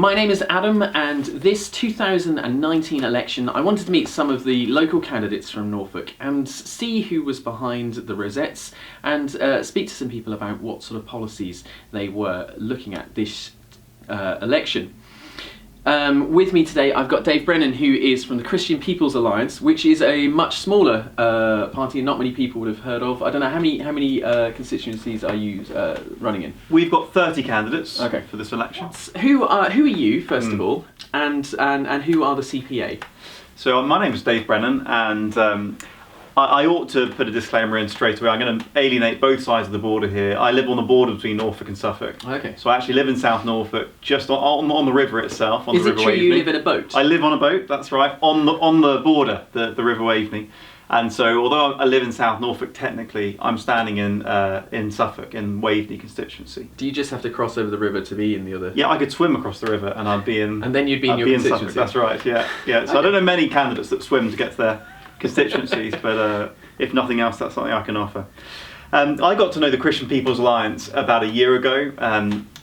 My name is Adam, and this 2019 election I wanted to meet some of the local candidates from Norfolk and see who was behind the rosettes and speak to some people about what sort of policies they were looking at this election. With me today I've got Dave Brennan, who is from the Christian People's Alliance, which is a much smaller party and not many people would have heard of. I don't know, how many constituencies are you running in? We've got 30 candidates for this election. Who are you, first of all, and who are the CPA? So my name is Dave Brennan, and I ought to put a disclaimer in straight away. I'm going to alienate both sides of the border here. I live on the border between Norfolk and Suffolk. Okay. So I actually live in South Norfolk, just on the river itself. Is it true you live in a boat? I live on a boat, that's right, on the border, the River Waveney. And so, although I live in South Norfolk, technically, I'm standing in Suffolk, in Waveney constituency. Do you just have to cross over the river to be in the other? Yeah, I could swim across the river and I'd be in... And then you'd be in your constituency? Suffolk, that's right, yeah. So okay. I don't know many candidates that swim to get to their constituencies, but if nothing else, that's something I can offer. I got to know the Christian People's Alliance about a year ago.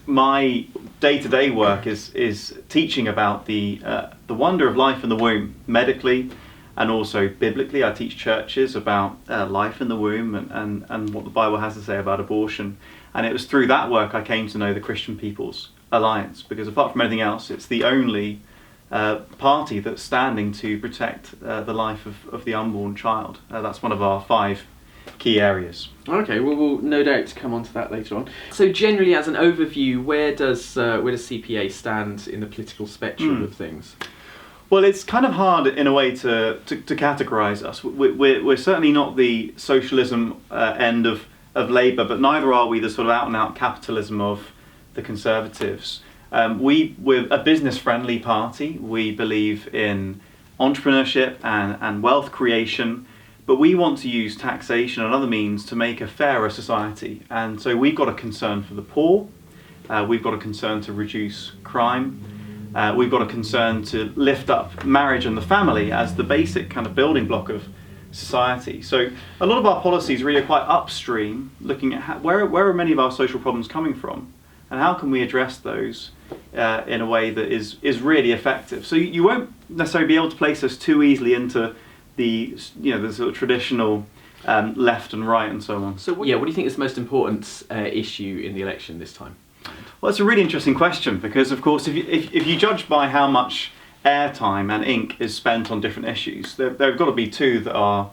My day-to-day work is teaching about the wonder of life in the womb, medically and also biblically. I teach churches about life in the womb and what the Bible has to say about abortion. And it was through that work I came to know the Christian People's Alliance, because apart from anything else, it's the only party that's standing to protect the life of the unborn child. That's one of our 5 key areas. Okay, well, we'll no doubt come on to that later on. So generally, as an overview, where does CPA stand in the political spectrum of things? Well, it's kind of hard in a way to categorise us. We're certainly not the socialism end of Labour, but neither are we the sort of out-and-out capitalism of the Conservatives. We're a business-friendly party. We believe in entrepreneurship and wealth creation, but we want to use taxation and other means to make a fairer society. And so we've got a concern for the poor, we've got a concern to reduce crime, we've got a concern to lift up marriage and the family as the basic kind of building block of society. So a lot of our policies really are quite upstream, looking at where are many of our social problems coming from, and how can we address those in a way that is really effective. So you won't necessarily be able to place us too easily into the sort of traditional left and right and so on. So what do you think is the most important issue in the election this time? Well, it's a really interesting question, because of course if you judge by how much airtime and ink is spent on different issues, there have got to be 2 that are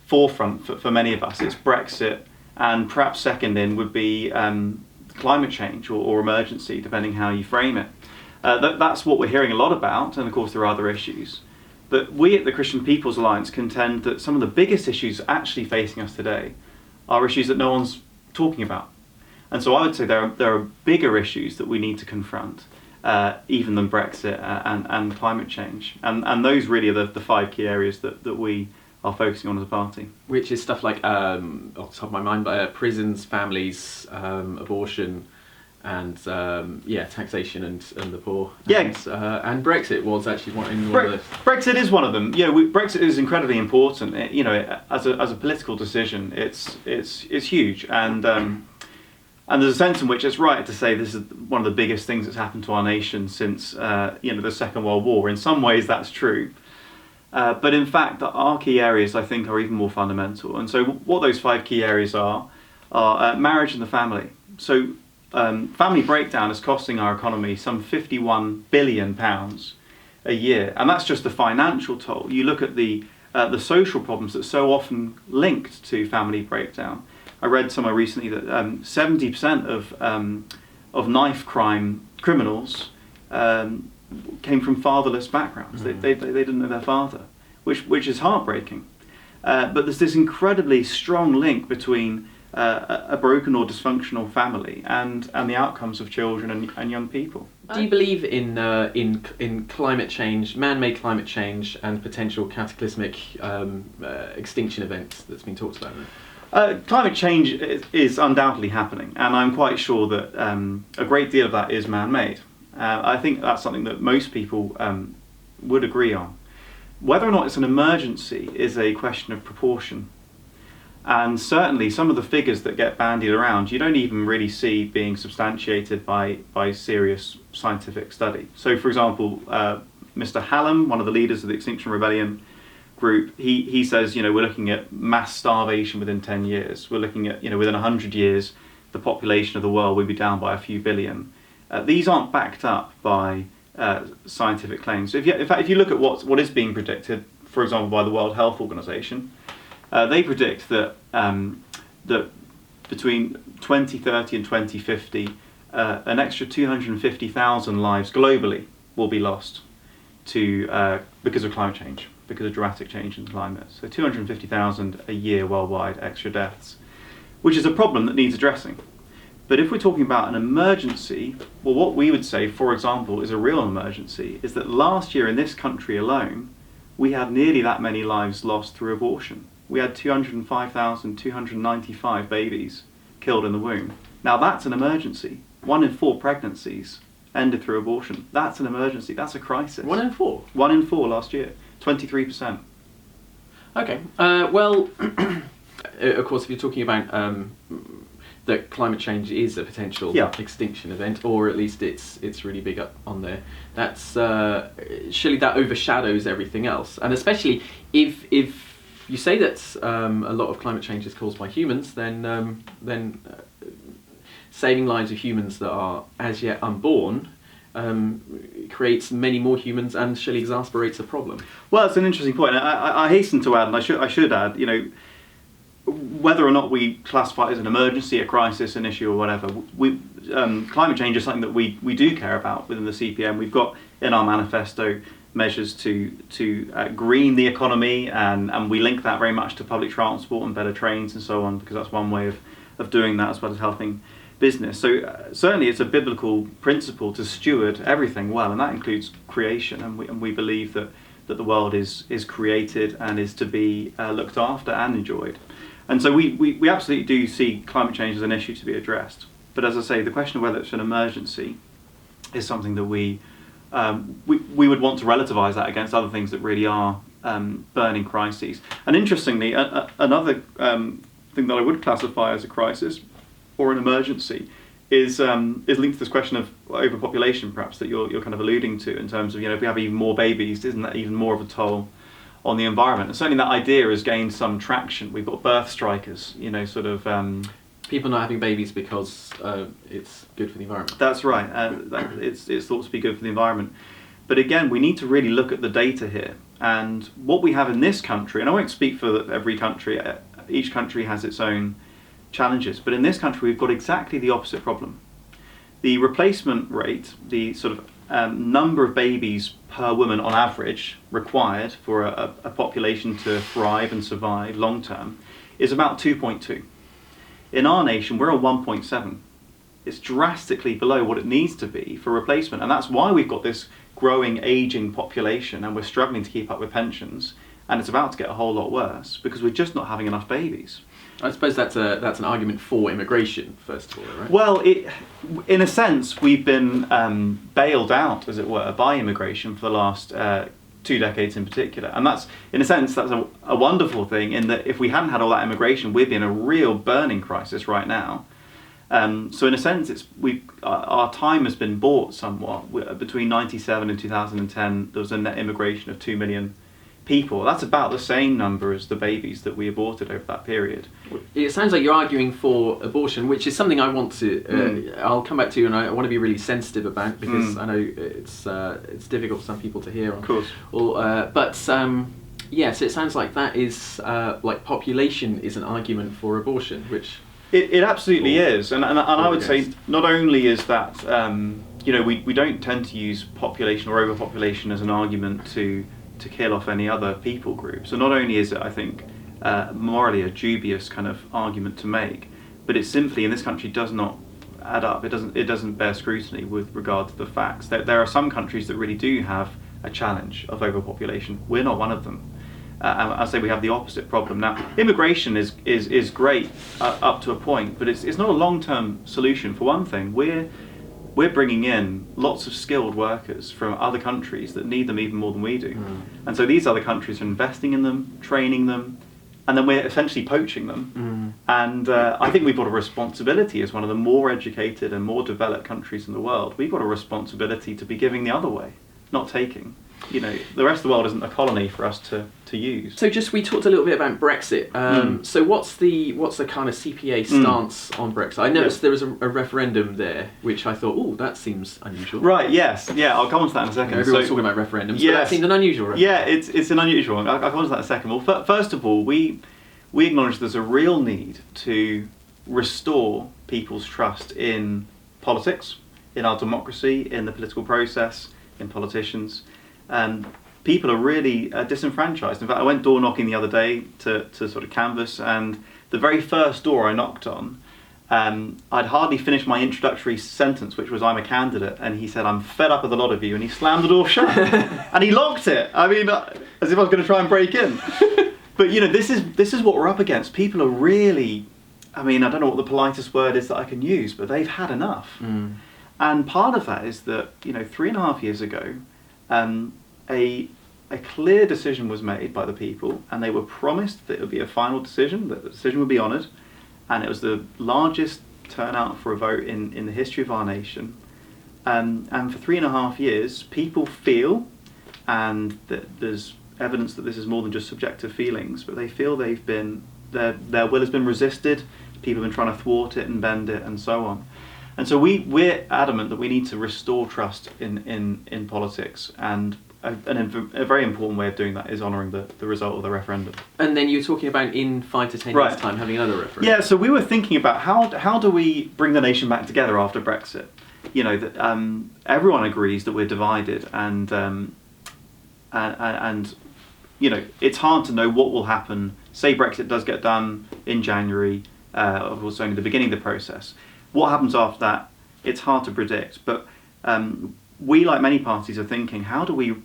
forefront for many of us. It's Brexit, and perhaps second in would be climate change or emergency, depending how you frame it. That's what we're hearing a lot about, and of course there are other issues. But we at the Christian People's Alliance contend that some of the biggest issues actually facing us today are issues that no one's talking about. And so I would say there are bigger issues that we need to confront, even than Brexit and climate change. And those really are the 5 key areas that we are focusing on as a party. Which is stuff like, off the top of my mind, prisons, families, abortion, and taxation and the poor. And Brexit was actually one of the... Brexit is one of them. Brexit is incredibly important. As a political decision, it's huge, and there's a sense in which it's right to say this is one of the biggest things that's happened to our nation since the Second World War. In some ways, that's true. But in fact, our key areas, I think, are even more fundamental. And so what those 5 key areas are marriage and the family. So family breakdown is costing our economy some £51 billion a year. And that's just the financial toll. You look at the social problems that so often linked to family breakdown. I read somewhere recently that 70% of knife crime criminals came from fatherless backgrounds. They didn't know their father, which is heartbreaking. But there's this incredibly strong link between a broken or dysfunctional family and the outcomes of children and young people. Do you believe in climate change, man-made climate change, and potential cataclysmic extinction events that's been talked about? Climate change is undoubtedly happening, and I'm quite sure that a great deal of that is man-made. I think that's something that most people would agree on. Whether or not it's an emergency is a question of proportion. And certainly some of the figures that get bandied around, you don't even really see being substantiated by serious scientific study. So, for example, Mr. Hallam, one of the leaders of the Extinction Rebellion group, he says, we're looking at mass starvation within 10 years. We're looking at, within 100 years, the population of the world will be down by a few billion. These aren't backed up by scientific claims. In fact, if you look at what is being predicted, for example, by the World Health Organization, they predict that that between 2030 and 2050, an extra 250,000 lives globally will be lost because of climate change, because of dramatic change in climate. So 250,000 a year worldwide extra deaths, which is a problem that needs addressing. But if we're talking about an emergency, well, what we would say, for example, is a real emergency, is that last year in this country alone, we had nearly that many lives lost through abortion. We had 205,295 babies killed in the womb. Now that's an emergency. 1 in 4 pregnancies ended through abortion. That's an emergency. That's a crisis. 1 in 4? 1 in 4 last year. 23%. Okay. Well, of course, if you're talking about that climate change is a potential extinction event, or at least it's really big up on there, that's surely that overshadows everything else. And especially if you say that a lot of climate change is caused by humans, then saving lives of humans that are as yet unborn creates many more humans and surely exasperates the problem. Well, it's an interesting point. I hasten to add, and I should add, whether or not we classify it as an emergency, a crisis, an issue, or whatever, climate change is something that we do care about within the CPM. We've got in our manifesto measures to green the economy, and we link that very much to public transport and better trains and so on, because that's one way of doing that, as well as helping business. So certainly it's a biblical principle to steward everything well, and that includes creation, and we believe that the world is created and is to be looked after and enjoyed. And so we absolutely do see climate change as an issue to be addressed. But as I say, the question of whether it's an emergency is something that we would want to relativise that against other things that really are burning crises. And interestingly, another thing that I would classify as a crisis or an emergency is linked to this question of overpopulation, perhaps, that you're kind of alluding to, in terms of, if we have even more babies, isn't that even more of a toll on the environment? And certainly that idea has gained some traction. We've got birth strikers, people not having babies because it's good for the environment. That's right. It's thought to be good for the environment. But again, we need to really look at the data here. And what we have in this country, and I won't speak for every country, each country has its own challenges, but in this country we've got exactly the opposite problem. The replacement rate, the sort of number of babies per woman on average required for a population to thrive and survive long term, is about 2.2. In our nation we're on 1.7. It's drastically below what it needs to be for replacement, and that's why we've got this growing aging population, and we're struggling to keep up with pensions, and it's about to get a whole lot worse because we're just not having enough babies. I suppose that's an argument for immigration, first of all, right? Well, in a sense, we've been bailed out, as it were, by immigration for the last 2 decades in particular. And that's, in a sense, that's a wonderful thing, in that if we hadn't had all that immigration, we'd be in a real burning crisis right now. So in a sense, our time has been bought somewhat. Between 1997 and 2010, there was a net immigration of 2 million people. That's about the same number as the babies that we aborted over that period. It sounds like you're arguing for abortion, which is something I want to I'll come back to, and I want to be really sensitive about, because I know it's difficult for some people to hear. Of course. Yes, it sounds like that is like population is an argument for abortion, which it absolutely is, and I would say not only is that we don't tend to use population or overpopulation as an argument to kill off any other people group. So not only is it, I think, morally a dubious kind of argument to make, but it simply in this country does not add up. It doesn't bear scrutiny with regard to the facts. There are some countries that really do have a challenge of overpopulation. We're not one of them. And I say we have the opposite problem. Now, immigration is great up to a point, but it's not a long-term solution. For one thing, we're bringing in lots of skilled workers from other countries that need them even more than we do. And so these other countries are investing in them, training them, and then we're essentially poaching them. And I think we've got a responsibility as one of the more educated and more developed countries in the world. We've got a responsibility to be giving the other way, not taking. You know, the rest of the world isn't a colony for us to use. So we talked a little bit about Brexit. So what's the kind of CPA stance on Brexit? I noticed there was a referendum there, which I thought, oh, that seems unusual. Right, yes. Yeah, I'll come on to that in a second. Everyone's talking about referendums, but that seemed an unusual referendum. Yeah, it's an unusual one. I'll come on to that in a second. Well, first of all, we acknowledge there's a real need to restore people's trust in politics, in our democracy, in the political process, in politicians. People are really disenfranchised. In fact, I went door knocking the other day to sort of canvass, and the very first door I knocked on, I'd hardly finished my introductory sentence, which was, "I'm a candidate," and he said, "I'm fed up with a lot of you," and he slammed the door shut and he locked it. I mean, as if I was going to try and break in. But you know, this is what we're up against. People are really, I mean, I don't know what the politest word is that I can use, but they've had enough. And part of that is that, you know, 3.5 years ago, a clear decision was made by the people, and they were promised that it would be a final decision, that the decision would be honoured, and it was the largest turnout for a vote in the history of our nation. And for 3.5 years, people feel, and that there's evidence that this is more than just subjective feelings, but they feel they've been, their will has been resisted, people have been trying to thwart it and bend it, and so on. And so we're adamant that we need to restore trust in politics, and a very important way of doing that is honouring the result of the referendum. And then you're talking about in 5 to 10 years' time having another referendum. Yeah, so we were thinking about how do we bring the nation back together after Brexit? You know, that everyone agrees that we're divided, and you know, it's hard to know what will happen. Say Brexit does get done in January, of course only the beginning of the process. What happens after that, it's hard to predict, but we, like many parties, are thinking, how do we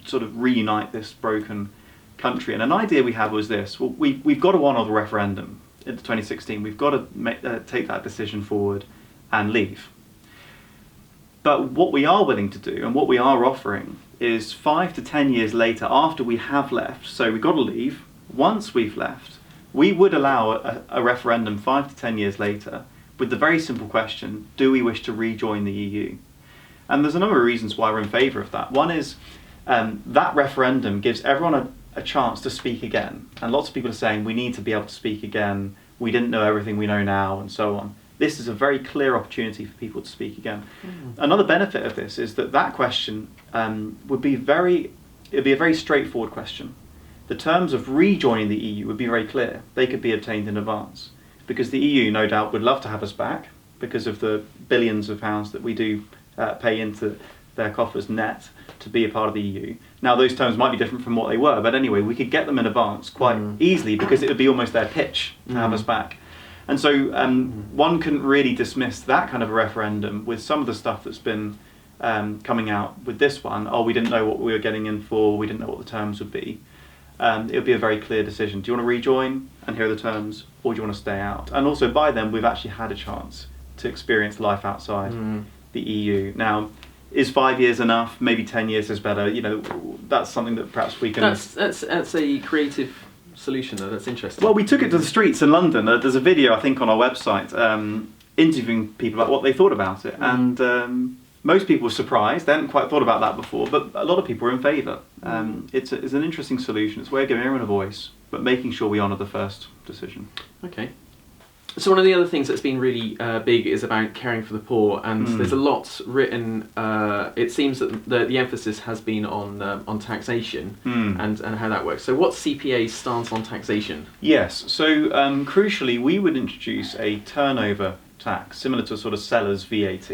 sort of reunite this broken country? And an idea we had was this: well, we've got to honour the referendum in 2016. We've got to take that decision forward and leave. But what we are willing to do, and what we are offering, is 5 to 10 years later, after we have left, so we've got to leave, once we've left, we would allow a referendum 5 to 10 years later with the very simple question, do we wish to rejoin the EU? And there's a number of reasons why we're in favour of that. One is that referendum gives everyone a chance to speak again. And lots of people are saying we need to be able to speak again, we didn't know everything we know now, and so on. This is a very clear opportunity for people to speak again. Another benefit of this is that question would be it'd be a very straightforward question. The terms of rejoining the EU would be very clear. They could be obtained in advance, because the EU no doubt would love to have us back because of the billions of pounds that we do pay into their coffers net to be a part of the EU. Now those terms might be different from what they were, but anyway, we could get them in advance quite easily, because it would be almost their pitch to have us back. And so one couldn't really dismiss that kind of a referendum with some of the stuff that's been coming out with this one. Oh, we didn't know what we were getting in for, we didn't know what the terms would be. It would be a very clear decision. Do you want to rejoin and here are the terms, or do you want to stay out? And also by then we've actually had a chance to experience life outside the EU. Now, is 5 years enough? Maybe 10 years is better. You know, that's something that perhaps we can... That's a creative solution though, that's interesting. Well, we took it to the streets in London. There's a video, I think, on our website interviewing people about what they thought about it. And most people were surprised. They hadn't quite thought about that before, but a lot of people were in favour. It's an interesting solution. It's a way of giving everyone a voice, but making sure we honour the first decision. Okay. So one of the other things that's been really big is about caring for the poor, and there's a lot written. It seems that the emphasis has been on taxation and how that works. So what's CPA's stance on taxation? Yes, so crucially we would introduce a turnover tax, similar to a sort of seller's VAT.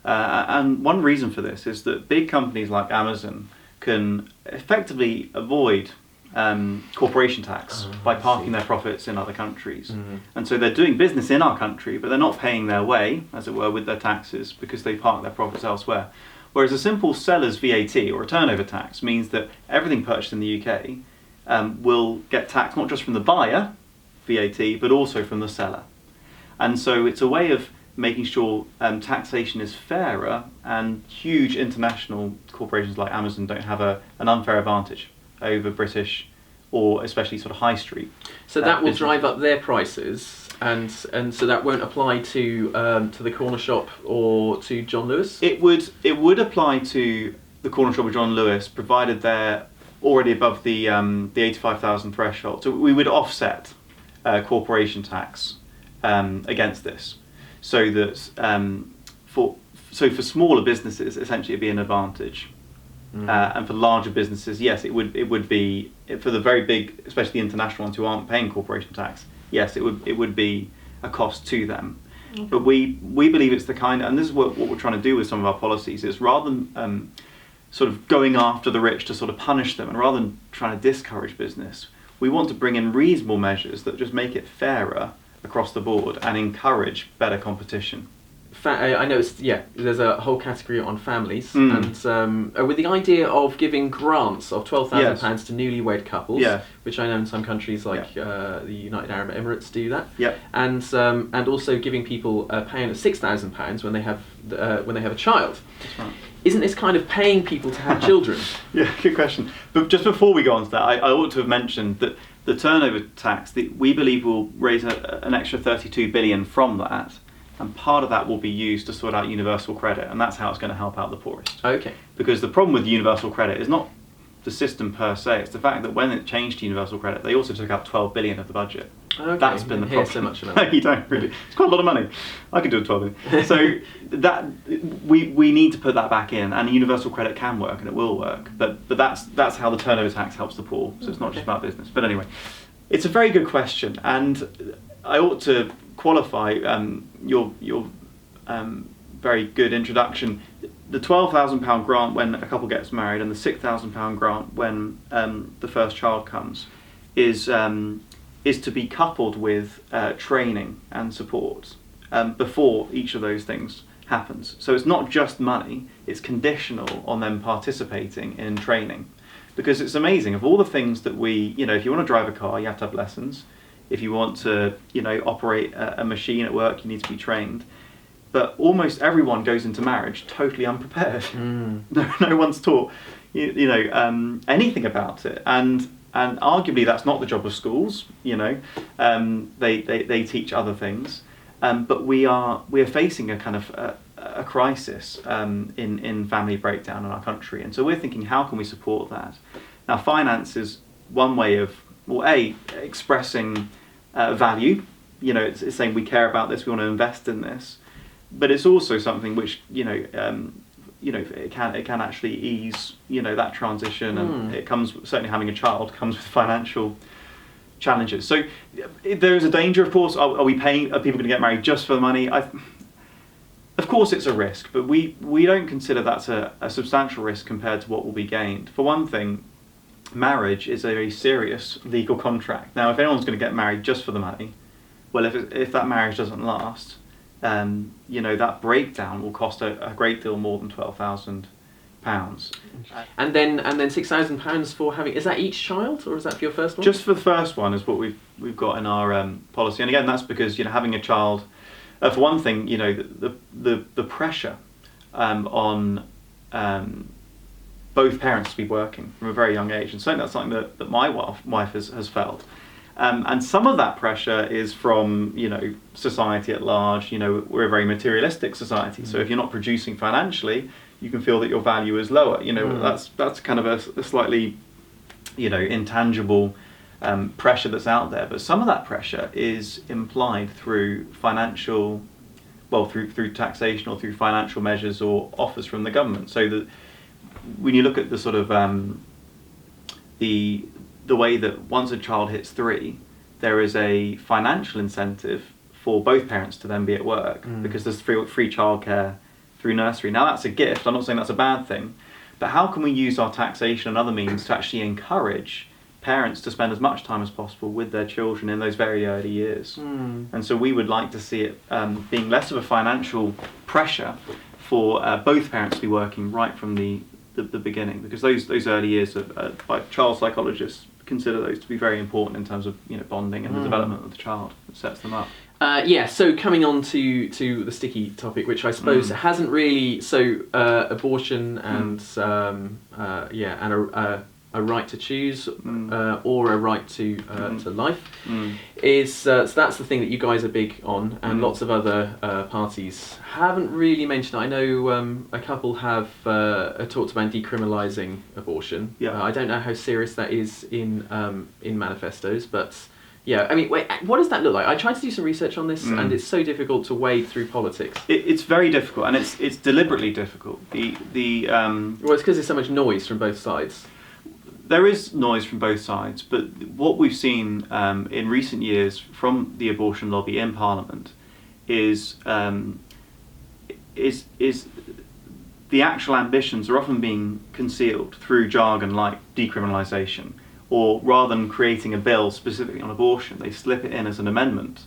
And one reason for this is that big companies like Amazon can effectively avoid corporation tax by parking their profits in other countries. And so they're doing business in our country, but they're not paying their way, as it were, with their taxes because they park their profits elsewhere. Whereas a simple seller's VAT or a turnover tax means that everything purchased in the UK will get taxed not just from the buyer, VAT, but also from the seller. And so it's a way of making sure taxation is fairer, and huge international corporations like Amazon don't have an unfair advantage over British or especially sort of high street. So that will business. drive up their prices, and so that won't apply to the corner shop or to John Lewis? It would apply to the corner shop of John Lewis, provided they're already above the 85,000 threshold. So we would offset corporation tax against this, so that for smaller businesses, essentially it'd be an advantage, and for larger businesses, yes, it would be, for the very big, especially the international ones who aren't paying corporation tax. Yes, it would be a cost to them. Okay. But we believe it's the kind, and this is what we're trying to do with some of our policies, is rather than sort of going after the rich to sort of punish them, and rather than trying to discourage business, we want to bring in reasonable measures that just make it fairer across the board and encourage better competition. I know there's a whole category on families, and with the idea of giving grants of £12,000 to newlywed couples, which I know in some countries like the United Arab Emirates do that, and also giving people a payout of £6,000 when they have a child. That's right. Isn't this kind of paying people to have children? Yeah, good question. But just before we go on to that, I ought to have mentioned that the turnover tax, we believe, will raise an extra 32 billion from that. And part of that will be used to sort out universal credit, and that's how it's going to help out the poorest. Okay. Because the problem with universal credit is not the system per se, it's the fact that when it changed to universal credit, they also took out 12 billion of the budget. Okay. That's been the problem. So much about it. You don't really. It's quite a lot of money. I could do a 12 billion. So that we need to put that back in, and universal credit can work, and it will work. But that's how the turnover tax helps the poor. So it's not just about business. But anyway, it's a very good question, and I ought to qualify your very good introduction. The £12,000 grant when a couple gets married, and the £6,000 grant when the first child comes, is to be coupled with training and support before each of those things happens. So it's not just money; it's conditional on them participating in training, because it's amazing. Of all the things that if you want to drive a car, you have to have lessons. If you want to, operate a machine at work, you need to be trained. But almost everyone goes into marriage totally unprepared. No one's taught, anything about it. And arguably that's not the job of schools. They teach other things. But we are facing a kind of a crisis in family breakdown in our country. And so we're thinking, how can we support that? Now, finance is one way of, expressing value. It's saying we care about this, we want to invest in this, but it's also something which it can actually ease that transition, and it comes, certainly having a child comes with financial challenges. So there is a danger, of course. Are people going to get married just for the money? Of course it's a risk, but we don't consider that's a substantial risk compared to what will be gained. For one thing, marriage is a very serious legal contract. Now, if anyone's going to get married just for the money, well, if that marriage doesn't last, that breakdown will cost a great deal more than £12,000. And then £6,000 for having, is that each child, or is that for your first one? Just for the first one is what we've got in our policy, and again that's because having a child, for one thing, the pressure on both parents to be working from a very young age, and certainly that's something that my wife has felt. And some of that pressure is from society at large. We're a very materialistic society, so if you're not producing financially, you can feel that your value is lower. That's kind of a slightly intangible pressure that's out there. But some of that pressure is implied through financial, through taxation or through financial measures or offers from the government. So that when you look at the sort of the way that once a child hits 3, there is a financial incentive for both parents to then be at work, because there's free childcare through nursery. Now that's a gift, I'm not saying that's a bad thing, but how can we use our taxation and other means to actually encourage parents to spend as much time as possible with their children in those very early years? And so we would like to see it being less of a financial pressure for both parents to be working right from the beginning, because those early years by child psychologists consider those to be very important in terms of bonding and the development of the child. It sets them up. So coming on to the sticky topic, which I suppose hasn't really, abortion and a right to choose or a right to life, so that's the thing that you guys are big on, and lots of other parties haven't really mentioned it. I know a couple have talked about decriminalizing abortion. I don't know how serious that is in manifestos, but yeah, I mean, wait, what does that look like? I tried to do some research on this, and it's so difficult to wade through politics. It's very difficult, and it's deliberately difficult. Well, it's because there's so much noise from both sides. There is noise from both sides, but what we've seen in recent years from the abortion lobby in Parliament is the actual ambitions are often being concealed through jargon like decriminalisation, or rather than creating a bill specifically on abortion, they slip it in as an amendment,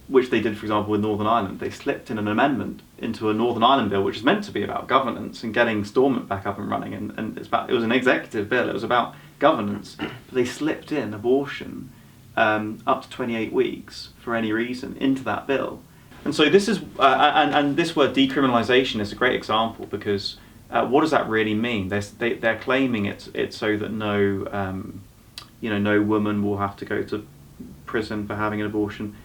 which they did, for example, with Northern Ireland. They slipped in an amendment into a Northern Ireland bill, which is meant to be about governance and getting Stormont back up and running, and it was an executive bill, it was about governance, but they slipped in abortion up to 28 weeks for any reason into that bill. And so this is, and this word decriminalisation is a great example, because what does that really mean? They're claiming it's so that no woman will have to go to prison for having an abortion.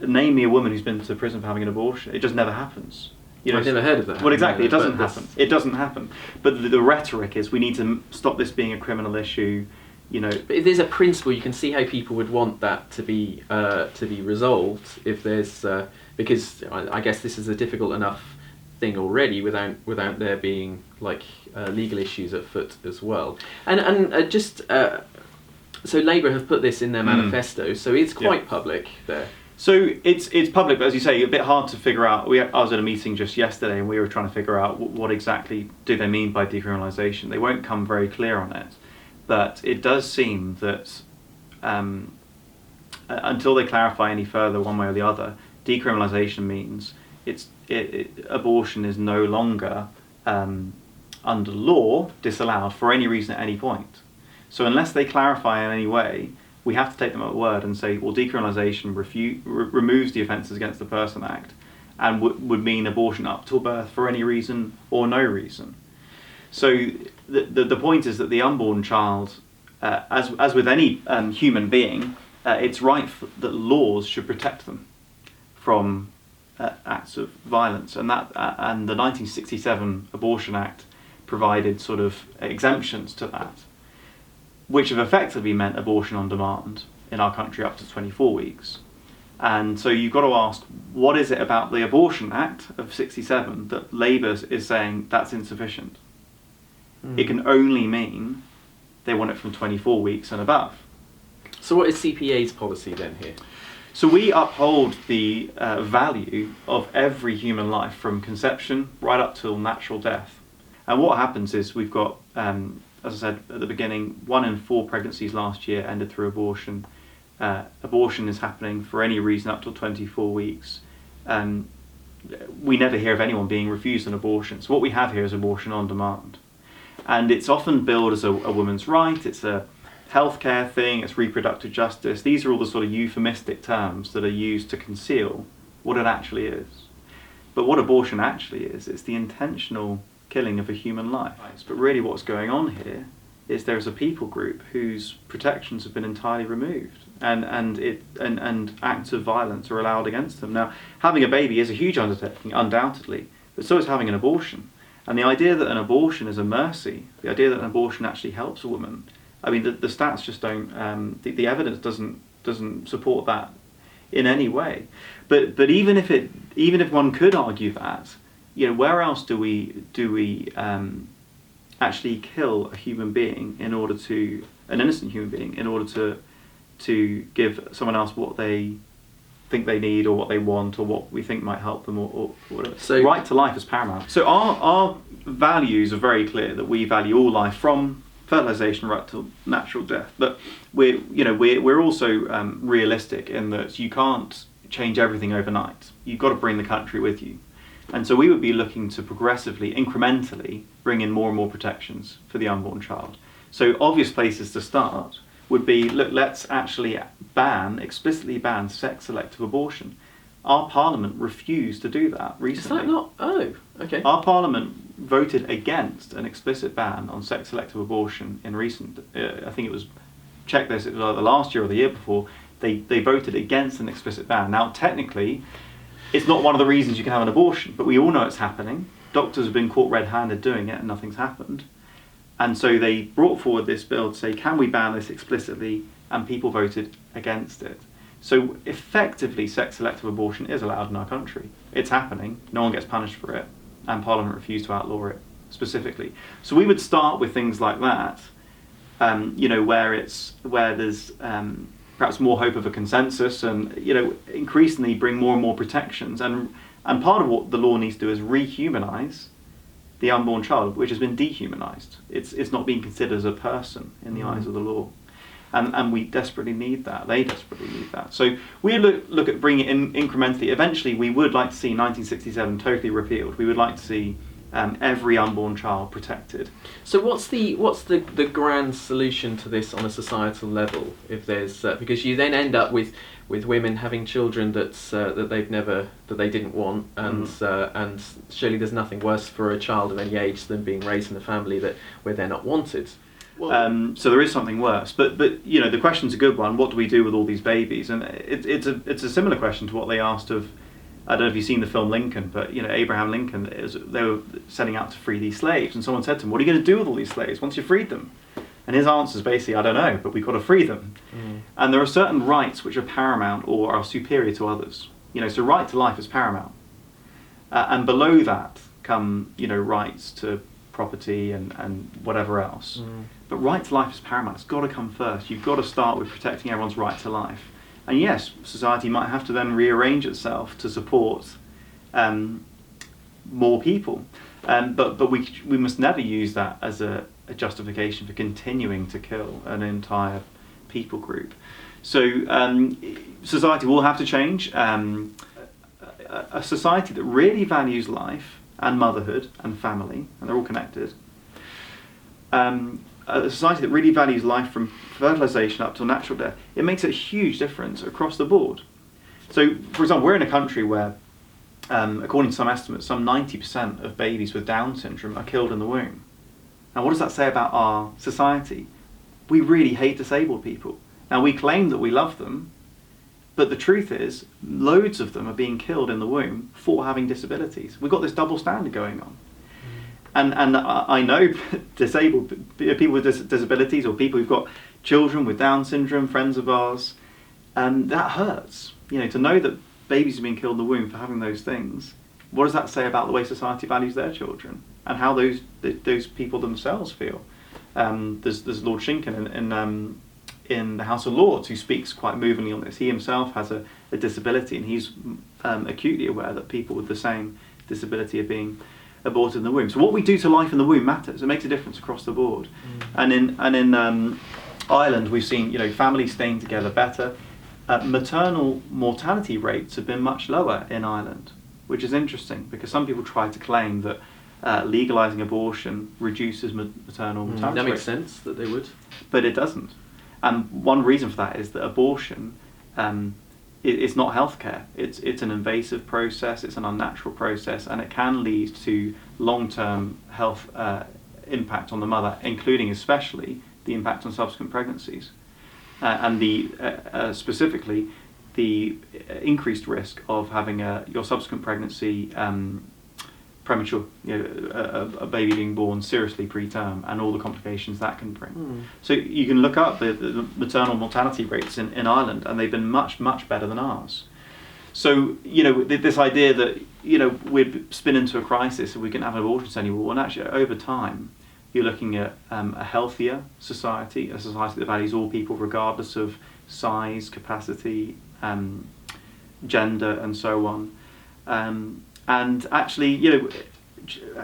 Name me a woman who's been to prison for having an abortion. It just never happens. I've never heard of that. Well, exactly, it doesn't happen. It doesn't happen. But the rhetoric is we need to stop this being a criminal issue. But if there's a principle, you can see how people would want that to be resolved. If there's because I guess this is a difficult enough thing already without there being legal issues at foot as well. And so Labour have put this in their manifesto, so it's quite public there. So it's public, but as you say, a bit hard to figure out. I was at a meeting just yesterday, and we were trying to figure out what exactly do they mean by decriminalisation. They won't come very clear on it, but it does seem that until they clarify any further one way or the other, decriminalisation means abortion is no longer under law disallowed for any reason at any point. So unless they clarify in any way, we have to take them at word and say, well, decriminalisation removes the Offences Against the Person Act and would mean abortion up till birth for any reason or no reason. So the point is that the unborn child, as with any human being, it's right that laws should protect them from acts of violence, and the 1967 Abortion Act provided sort of exemptions to that, which have effectively meant abortion on demand in our country up to 24 weeks. And so you've got to ask, what is it about the Abortion Act of 67 that Labour is saying that's insufficient? It can only mean they want it from 24 weeks and above. So what is CPA's policy then here? So we uphold the value of every human life from conception right up till natural death. And what happens is we've got, as I said at the beginning, 1 in 4 pregnancies last year ended through abortion. Abortion is happening for any reason up till 24 weeks. We never hear of anyone being refused an abortion. So what we have here is abortion on demand. And it's often billed as a woman's right, it's a healthcare thing, it's reproductive justice. These are all the sort of euphemistic terms that are used to conceal what it actually is. But what abortion actually is, it's the intentional killing of a human life. But really what's going on here is there's a people group whose protections have been entirely removed, and acts of violence are allowed against them. Now, having a baby is a huge undertaking, undoubtedly, but so is having an abortion. And the idea that an abortion is a mercy, the idea that an abortion actually helps a woman, I mean, the stats just don't, the evidence doesn't support that in any way. But even if one could argue that, where else do we actually kill a human being an innocent human being, in order to give someone else what they think they need, or what they want, or what we think might help them, or whatever. So right to life is paramount. So our values are very clear, that we value all life from fertilization right to natural death. But we're also realistic in that you can't change everything overnight. You've got to bring the country with you. And so we would be looking to progressively, incrementally, bring in more and more protections for the unborn child. So obvious places to start would be, look, let's actually explicitly ban sex-selective abortion. Our Parliament refused to do that recently. Is that not? Oh, okay. Our Parliament voted against an explicit ban on sex-selective abortion in recent. I think it was. Check this. It was either last year or the year before. They voted against an explicit ban. Now, technically, it's not one of the reasons you can have an abortion, but we all know it's happening. Doctors have been caught red-handed doing it, and nothing's happened. And so they brought forward this bill to say, can we ban this explicitly? And people voted against it. So effectively, sex-selective abortion is allowed in our country. It's happening. No one gets punished for it, and Parliament refused to outlaw it specifically. So we would start with things like that, where there's perhaps more hope of a consensus, and increasingly bring more and more protections. And part of what the law needs to do is rehumanise the unborn child, which has been dehumanised. It's not being considered as a person in the eyes of the law. And we desperately need that. They desperately need that. So we look at bringing it in incrementally. Eventually, we would like to see 1967 totally repealed. We would like to see every unborn child protected. So what's the grand solution to this on a societal level? If there's because you then end up with women having children that they didn't want, and surely there's nothing worse for a child of any age than being raised in a family where they're not wanted. So there is something worse, but the question's a good one. What do we do with all these babies? And it's a similar question to what they asked of. I don't know if you've seen the film Lincoln, but Abraham Lincoln. They were setting out to free these slaves, and someone said to him, "What are you going to do with all these slaves once you freed them?" And his answer is basically, "I don't know, but we've got to free them." And there are certain rights which are paramount or are superior to others. So right to life is paramount, and below that come rights to property and whatever else. But right to life is paramount. It's got to come first. You've got to start with protecting everyone's right to life. And yes, society might have to then rearrange itself to support more people. But we must never use that as a justification for continuing to kill an entire people group. So society will have to change. A society that really values life and motherhood and family, and they're all connected. A society that really values life from fertilisation up to natural death, it makes a huge difference across the board. So, for example, we're in a country where, according to some estimates, some 90% of babies with Down syndrome are killed in the womb. Now, what does that say about our society? We really hate disabled people. Now, we claim that we love them, but the truth is, loads of them are being killed in the womb for having disabilities. We've got this double standard going on. And I know disabled people with disabilities, or people who've got children with Down syndrome, friends of ours, and that hurts. To know that babies are being killed in the womb for having those things. What does that say about the way society values their children and how those people themselves feel? There's Lord Shinken in the House of Lords who speaks quite movingly on this. He himself has a disability, and he's acutely aware that people with the same disability are being aborted in the womb. So what we do to life in the womb matters. It makes a difference across the board. And in Ireland, we've seen families staying together better. Maternal mortality rates have been much lower in Ireland, which is interesting because some people try to claim that legalising abortion reduces maternal mortality. That makes sense that they would, but it doesn't. And one reason for that is that abortion it's not healthcare. It's an invasive process, it's an unnatural process, and it can lead to long-term health impact on the mother, including especially the impact on subsequent pregnancies. And specifically the increased risk of having your subsequent pregnancy premature, a baby being born seriously preterm, and all the complications that can bring. So you can look up the maternal mortality rates in Ireland, and they've been much, much better than ours. So, this idea that, we'd spin into a crisis and we couldn't have abortions anymore, and actually over time, you're looking at a healthier society, a society that values all people regardless of size, capacity, gender, and so on. And actually,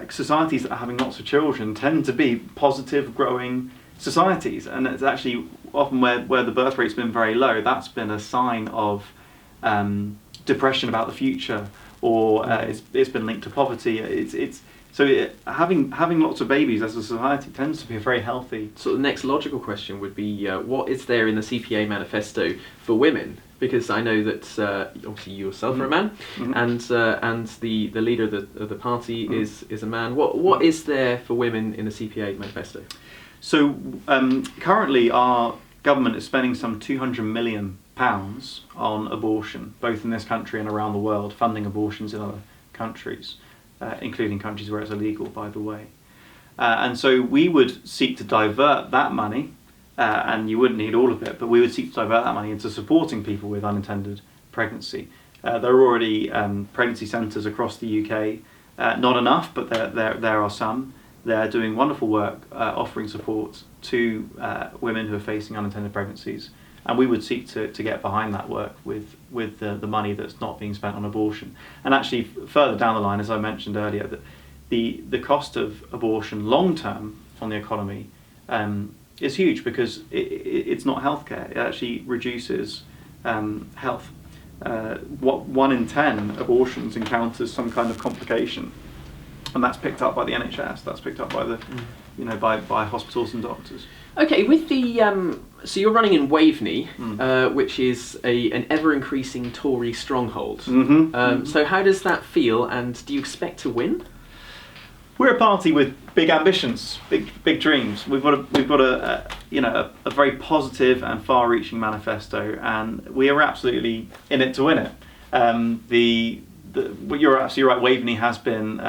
societies that are having lots of children tend to be positive, growing societies. And it's actually often where the birth rate's been very low, that's been a sign of depression about the future, or it's been linked to poverty. Having lots of babies as a society tends to be a very healthy. So the next logical question would be, what is there in the CPA manifesto for women? Because I know that obviously you yourself are a man, and the leader of the party is a man. What is there for women in the CPA manifesto? So currently our government is spending some £200 million on abortion, both in this country and around the world, funding abortions in other countries, including countries where it's illegal, by the way. And so we would seek to divert that money, and you wouldn't need all of it, but we would seek to divert that money into supporting people with unintended pregnancy. There are already pregnancy centres across the UK, not enough, but there are some. They're doing wonderful work offering support to women who are facing unintended pregnancies. And we would seek to get behind that work with the money that's not being spent on abortion. And actually, further down the line, as I mentioned earlier, that the cost of abortion long term on the economy is huge, because it's not healthcare. It actually reduces health. 1 in 10 abortions encounters some kind of complication, and that's picked up by the NHS. That's picked up by the by hospitals and doctors. Okay, with the so you're running in Waveney, which is an ever-increasing Tory stronghold. So how does that feel, and do you expect to win? We're a party with big ambitions, big dreams. We've got a very positive and far-reaching manifesto, and we are absolutely in it to win it. You're absolutely right. Waveney has been,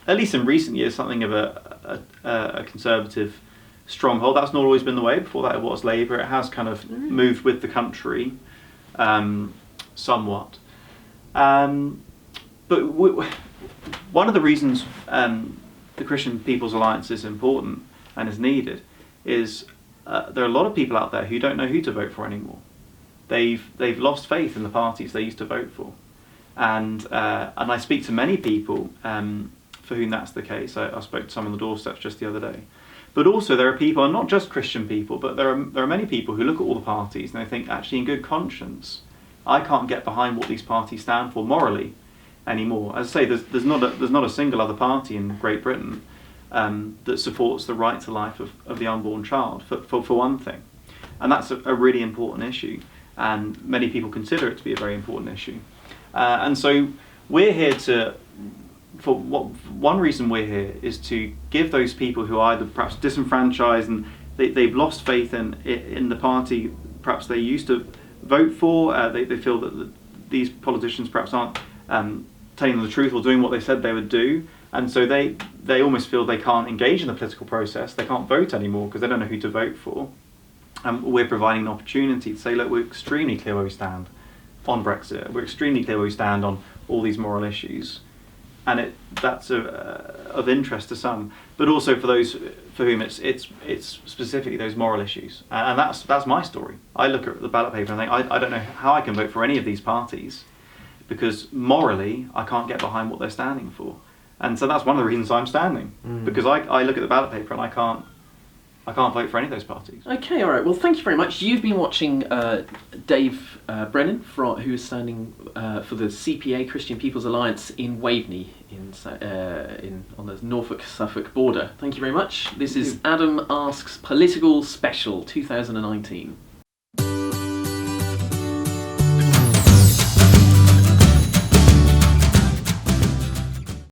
at least in recent years, something of a conservative stronghold. That's not always been the way. Before that, it was Labour. It has kind of moved with the country, somewhat. But one of the reasons the Christian People's Alliance is important and is needed is there are a lot of people out there who don't know who to vote for anymore. They've lost faith in the parties they used to vote for, and I speak to many people for whom that's the case. I spoke to some on the doorsteps just the other day. But also there are people, and not just Christian people, but there are many people who look at all the parties and they think, actually, in good conscience, I can't get behind what these parties stand for morally anymore. As I say, there's not a single other party in Great Britain that supports the right to life of the unborn child, for one thing. And that's a really important issue, and many people consider it to be a very important issue. And so we're here one reason we're here is to give those people who are either perhaps disenfranchised and they've lost faith in the party perhaps they used to vote for, they feel that these politicians perhaps aren't telling them the truth or doing what they said they would do, and so they almost feel they can't engage in the political process, they can't vote anymore because they don't know who to vote for. And we're providing an opportunity to say, look, we're extremely clear where we stand on Brexit, we're extremely clear where we stand on all these moral issues, and that's of interest to some, but also for those for whom it's specifically those moral issues, and that's my story. I look at the ballot paper and think, I don't know how I can vote for any of these parties, because morally I can't get behind what they're standing for, and so that's one of the reasons I'm standing, because I look at the ballot paper and I can't vote for any of those parties. Okay, all right. Well, thank you very much. You've been watching Dave Brennan, who is standing for the CPA, Christian People's Alliance, in Waveney, on the Norfolk-Suffolk border. Thank you very much. This is Adam Asks Political Special 2019.